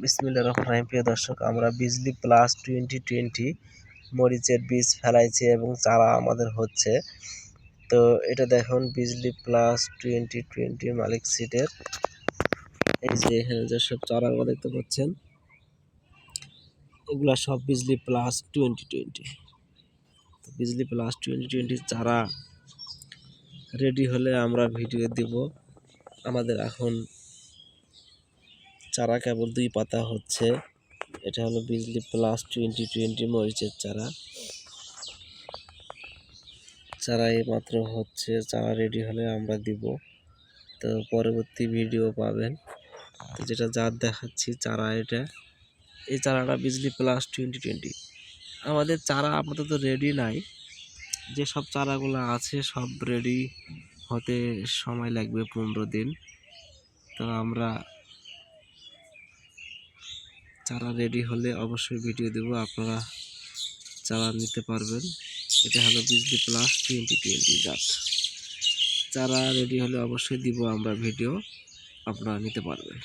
বিসমিল্লাহির রহমানির রহিম। প্রিয় দর্শক, আমরা বিজলি প্লাস 2020 মরিচের বীজ ফেলাইছি এবং চারা আমাদের হচ্ছে। তো এটা দেখুন বিজলি প্লাস 2020 মালিক সিডের। এই যে এখানে যেসব চারাগুলো দেখতে পাচ্ছেন এগুলা সব বিজলি প্লাস 2020। বিজলি প্লাস 2020 চারা রেডি হলে আমরা ভিডিও দিব। আমাদের এখন চারা কেবল 2 পাতা হচ্ছে। এটা হলো বিজলি প্লাস 2020 মরিচের চারা এই মাত্র হচ্ছে। চারা রেডি হলে আমরা দিব, তো পরবর্তী ভিডিও পাবেন। তো যেটা জাত দেখাচ্ছি চারা, এই চারাটা বিজলি প্লাস 2020। আমাদের চারা আপাতত রেডি নাই, যেসব চারাগুলো আছে সব রেডি হতে সময় লাগবে 15 দিন। তো আমরা চারা রেডি হলে অবশ্যই ভিডিও দেব, আপনারা চারা নিতে পারবেন। এটা হলো বিজলি প্লাস 2020 জাত। চারা রেডি হলে অবশ্যই দিব আমরা ভিডিও, আপনারা নিতে পারবেন।